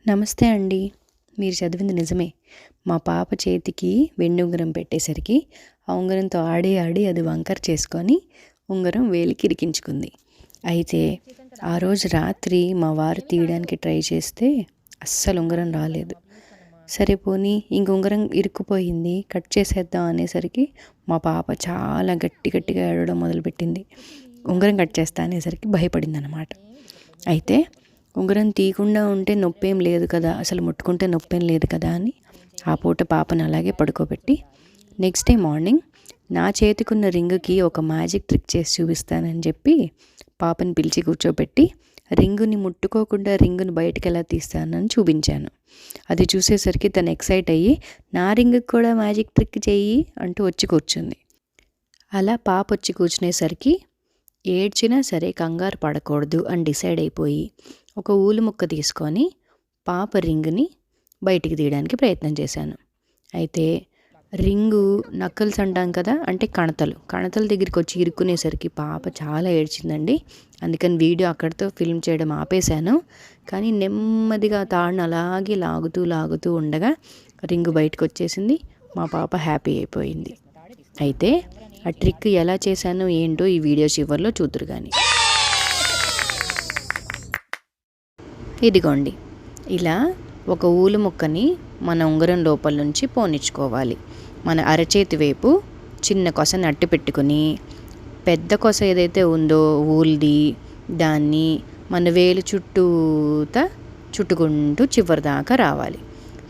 నమస్తే అండి. మీరు చదివింది నిజమే. మా పాప చేతికి వెండి ఉంగరం పెట్టేసరికి ఆ ఉంగరంతో ఆడి ఆడి అది వంకర చేసుకొని ఉంగరం వేలికి ఇరికించుకుంది. అయితే ఆ రోజు రాత్రి మా వారు తీయడానికి ట్రై చేస్తే అస్సలు ఉంగరం రాలేదు. సరే పోనీ ఇంక ఉంగరం ఇరుక్కుపోయింది, కట్ చేసేద్దాం అనేసరికి మా పాప చాలా గట్టిగా ఏడవడం మొదలుపెట్టింది. ఉంగరం కట్ చేస్తా అనేసరికి భయపడిందనమాట. అయితే ఉంగరం తీయకుండా ఉంటే నొప్పేం లేదు కదా, అసలు ముట్టుకుంటే నొప్పేం లేదు కదా అని ఆ పూట పాపను అలాగే పడుకోబెట్టి నెక్స్ట్ డే మార్నింగ్ నా చేతికున్న రింగుకి ఒక మ్యాజిక్ ట్రిక్ చేసి చూపిస్తానని చెప్పి పాపని పిలిచి కూర్చోబెట్టి రింగుని ముట్టుకోకుండా రింగుని బయటకు ఎలా తీస్తానని చూపించాను. అది చూసేసరికి తను ఎక్సైట్ అయ్యి నా రింగుకి కూడా మ్యాజిక్ ట్రిక్ చెయ్యి అంటూ వచ్చి కూర్చుంది. అలా పాప వచ్చి కూర్చునేసరికి ఏడ్చినా సరే కంగారు పడకూడదు అని డిసైడ్ అయిపోయి ఒక ఊలు ముక్క తీసుకొని పాప రింగుని బయటికి తీయడానికి ప్రయత్నం చేశాను. అయితే రింగు నక్కల్స్ అంటాం కదా, అంటే కణతల దగ్గరికి వచ్చి ఇరుక్కునేసరికి పాప చాలా ఏడ్చిందండి. అందుకని వీడియో అక్కడితో ఫిల్మ్ చేయడం ఆపేశాను. కానీ నెమ్మదిగా తాడును అలాగే లాగుతూ ఉండగా రింగు బయటకు వచ్చేసింది. మా పాప హ్యాపీ అయిపోయింది. అయితే ఆ ట్రిక్ ఎలా చేశానో ఏంటో ఈ వీడియో చివరిలో చూద్దురు కానీ. ఇదిగోండి, ఇలా ఒక ఊలు ముక్కని మన ఉంగరం లోపల నుంచి పోనిచ్చుకోవాలి. మన అరచేతి వైపు చిన్న కొసని అట్టి పెట్టుకుని పెద్ద కొస ఏదైతే ఉందో ఊల్ది దాన్ని మన వేలు చుట్టుకుంటూ చివరి దాకా రావాలి.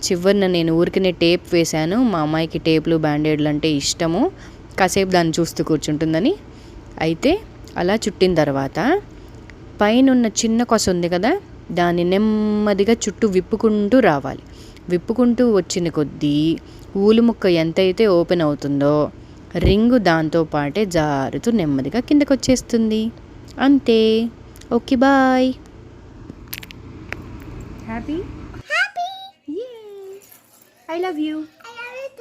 చివరిన నేను ఊరికనే టేప్ వేశాను. మా అమ్మాయికి టేపులు బ్యాండేడ్లు అంటే ఇష్టము, కాసేపు దాన్ని చూస్తూ కూర్చుంటుందని. అయితే అలా చుట్టిన తర్వాత పైన ఉన్న చిన్న కొస ఉంది కదా, దాన్ని నెమ్మదిగా చుట్టూ విప్పుకుంటూ రావాలి. విప్పుకుంటూ వచ్చిన కొద్దీ ఊలు ముక్క ఎంతైతే ఓపెన్ అవుతుందో రింగు దాంతో పాటే జారుతూ నెమ్మదిగా కిందకు వచ్చేస్తుంది. అంతే. Okay, bye. Happy? I love you.